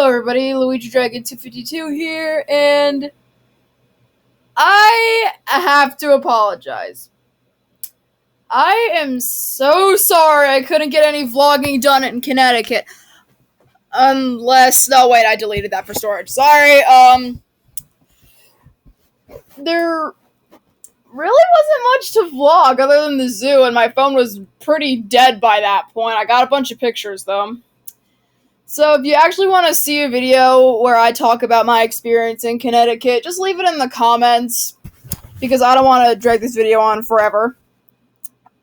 Hello everybody, Luigi Dragon 252 here, and I have to apologize. I am so sorry I couldn't get any vlogging done in Connecticut. No wait, I deleted that for storage. Sorry, there really wasn't much to vlog other than the zoo, and my phone was pretty dead by that point. I got a bunch of pictures though. So if you actually want to see a video where I talk about my experience in Connecticut, just leave it in the comments, because I don't want to drag this video on forever.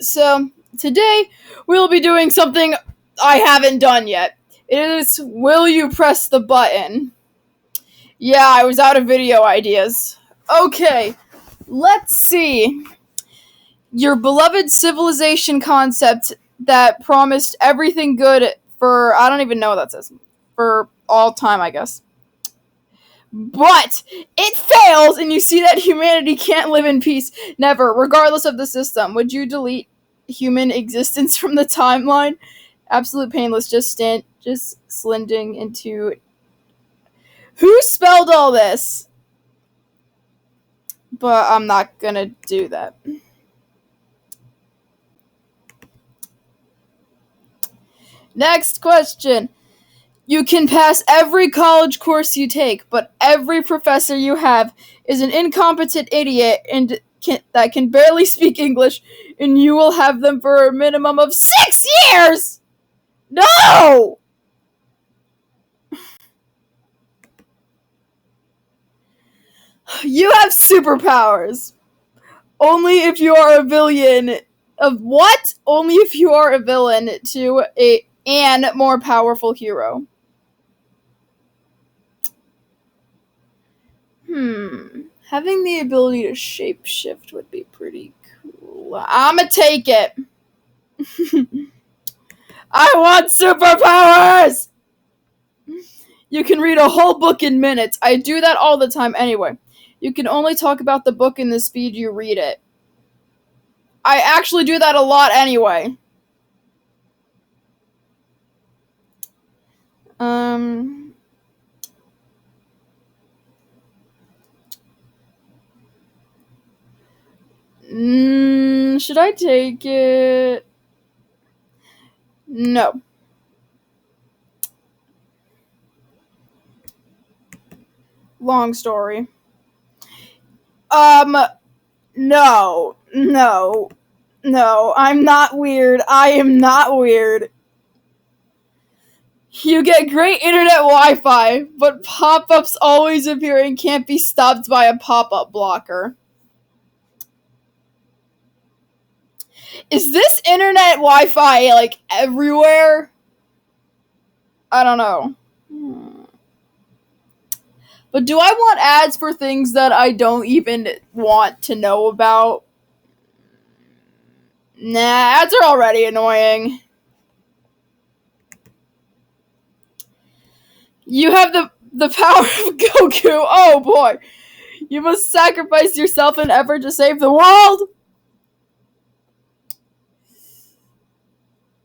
So today we'll be doing something I haven't done yet. It is, will you press the button? Yeah, I was out of video ideas. Okay, let's see. Your beloved civilization concept that promised everything good for, I don't even know what that says, for all time, I guess. But it fails, and you see that humanity can't live in peace. Never, regardless of the system. Would you delete human existence from the timeline? Absolute painless, just sliding into... Who spelled all this? But I'm not gonna do that. Next question. You can pass every college course you take, but every professor you have is an incompetent idiot and that can barely speak English, and you will have them for a minimum of 6 years! No! You have superpowers. Only if you are a villain. Of what? Only if you are a villain to an more powerful hero. Having the ability to shapeshift would be pretty cool. I'ma take it. I want superpowers! You can read a whole book in minutes. I do that all the time anyway. You can only talk about the book in the speed you read it. I actually do that a lot anyway. Should I take it? No. Long story. No. No, I'm not weird. I am not weird. You get great internet Wi-Fi, but pop-ups always appear and can't be stopped by a pop-up blocker. Is this internet Wi-Fi, like, everywhere? I don't know. But do I want ads for things that I don't even want to know about? Nah, ads are already annoying. You have the power of Goku. Oh boy. You must sacrifice yourself in effort to save the world.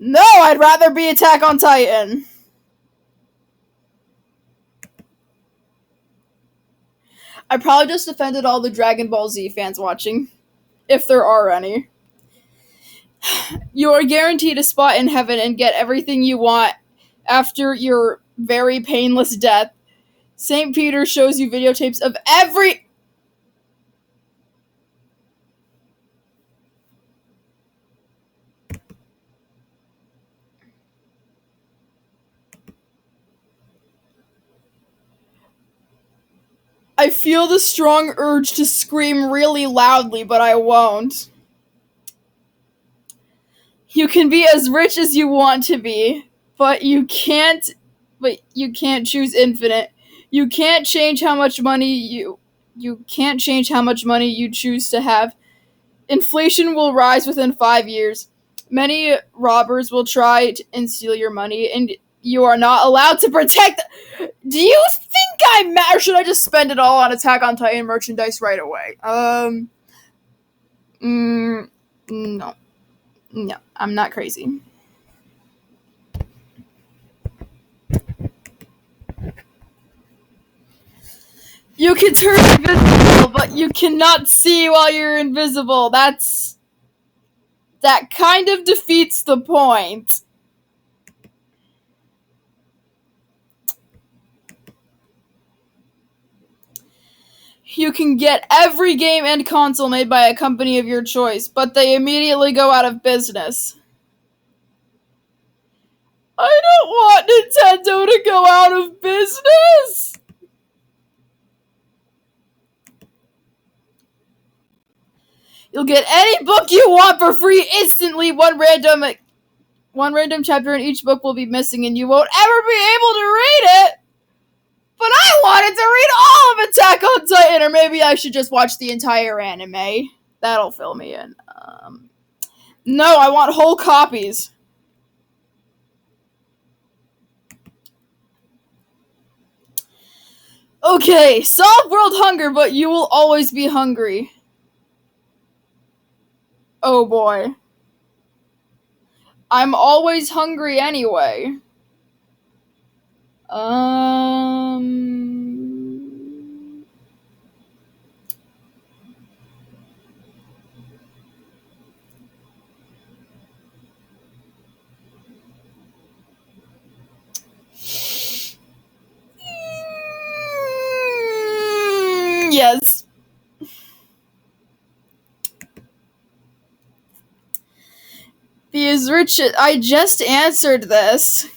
No, I'd rather be Attack on Titan. I probably just offended all the Dragon Ball Z fans watching, if there are any. You are guaranteed a spot in heaven and get everything you want after your very painless death. St. Peter shows you videotapes of every... I feel the strong urge to scream really loudly, but I won't. You can be as rich as you want to be, but you can't choose infinite. You can't change how much money you can't change how much money you choose to have. Inflation will rise within 5 years. Many robbers will try and steal your money, and you are not allowed to protect. Do you think I'm mad, or should I just spend it all on Attack on Titan merchandise right away? No. No, I'm not crazy. You can turn invisible, but you cannot see while you're invisible. That kind of defeats the point. You can get every game and console made by a company of your choice, but they immediately go out of business. I don't want Nintendo to go out of business! You'll get any book you want for free instantly. One random chapter in each book will be missing, and you won't ever be able to read it! But I wanted to read all of Attack on Titan, or maybe I should just watch the entire anime. That'll fill me in. No, I want whole copies. Okay, solve world hunger, but you will always be hungry. Oh boy. I'm always hungry anyway. Yes. Be as rich as... I just answered this.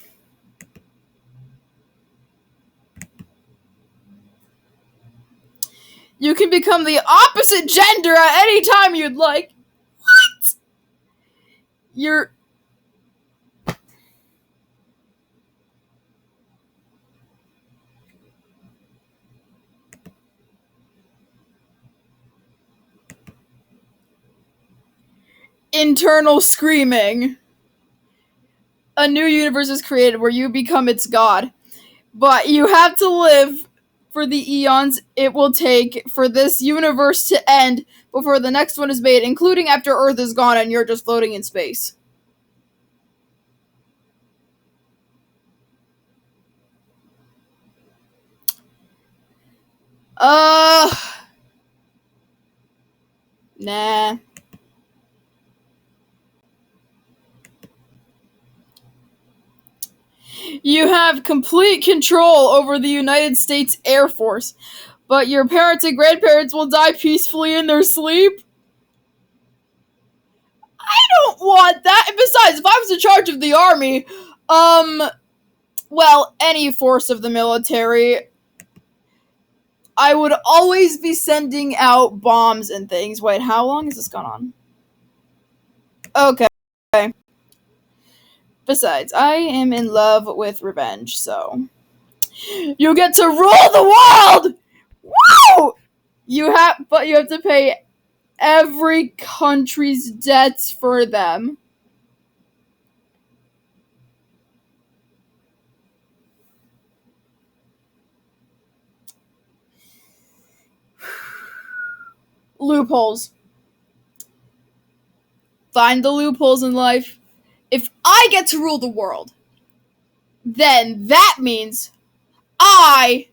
You can become the opposite gender at any time you'd like. What? You're... Internal screaming. A new universe is created where you become its god. But you have to live for the eons it will take for this universe to end before the next one is made, including after Earth is gone and you're just floating in space. Nah. You have complete control over the United States Air Force, but your parents and grandparents will die peacefully in their sleep? I don't want that. And besides, if I was in charge of the army, well, any force of the military, I would always be sending out bombs and things. Wait, how long has this gone on? Okay. Besides, I am in love with revenge, so... You get to rule the world! Woo! But you have to pay every country's debts for them. Loopholes. Find the loopholes in life. If I get to rule the world, then that means I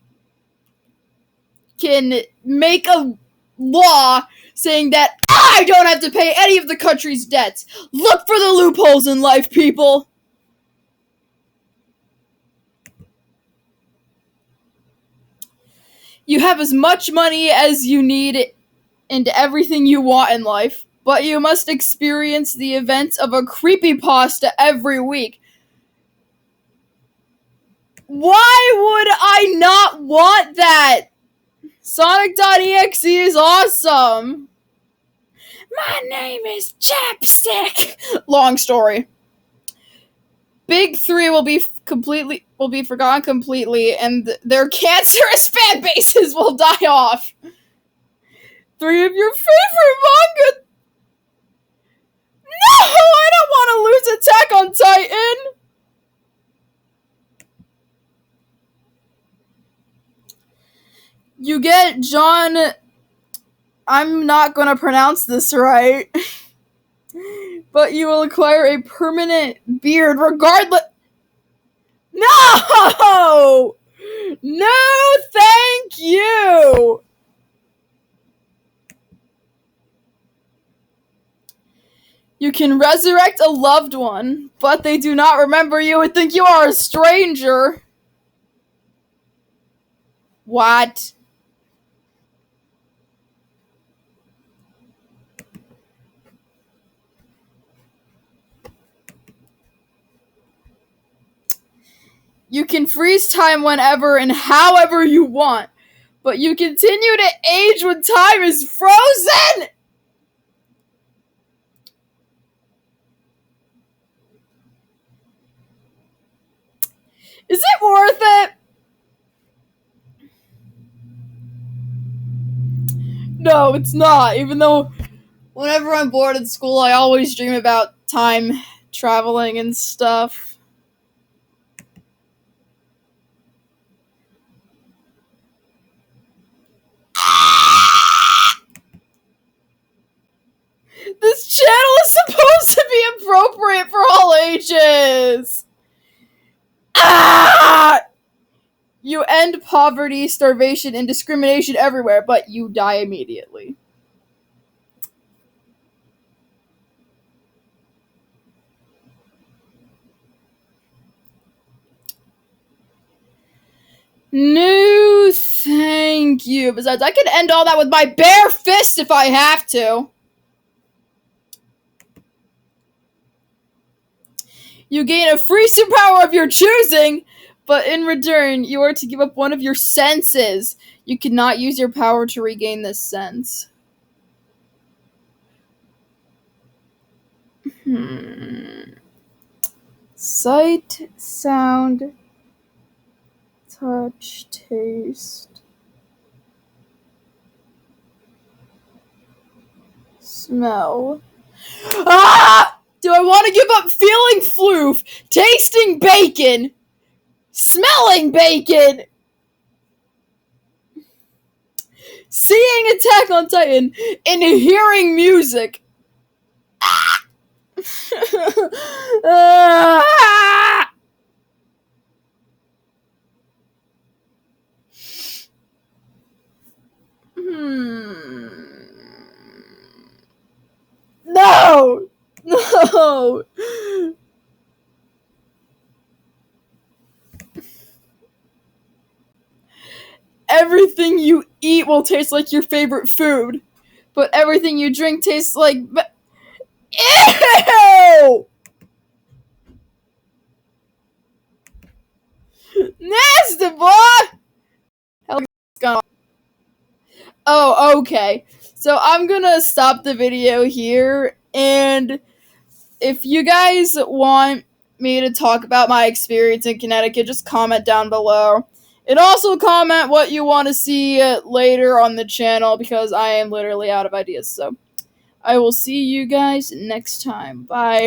can make a law saying that I don't have to pay any of the country's debts. Look for the loopholes in life, people. You have as much money as you need and everything you want in life, but you must experience the events of a creepypasta every week. Why would I not want that? Sonic.exe is awesome. My name is Chapstick. Long story. Big 3 will be forgotten completely, and their cancerous fan bases will die off. 3 of your favorite manga. No, I don't want to lose Attack on Titan. You get John... I'm not going to pronounce this right. But you will acquire a permanent beard regardless... No! No, thank you! can resurrect a loved one, but they do not remember you and think you are a stranger. What? You can freeze time whenever and however you want, but you continue to age when time is frozen! Is it worth it? No, it's not. Even though whenever I'm bored at school, I always dream about time traveling and stuff. This channel is supposed to be appropriate for all ages! Ah! You end poverty, starvation, and discrimination everywhere, but you die immediately. No, thank you. Besides, I can end all that with my bare fist if I have to. You gain a free superpower of your choosing, but in return, you are to give up one of your senses. You cannot use your power to regain this sense. Sight, sound, touch, taste, smell. Ah! Do I want to give up feeling floof, tasting bacon, smelling bacon, seeing Attack on Titan, and hearing music? No! No! Everything you eat will taste like your favorite food, but everything you drink tastes like... Ew! Nasty, boy! Oh, okay. So I'm gonna stop the video here, and if you guys want me to talk about my experience in Connecticut, just comment down below. And also comment what you want to see later on the channel, because I am literally out of ideas. So I will see you guys next time. Bye.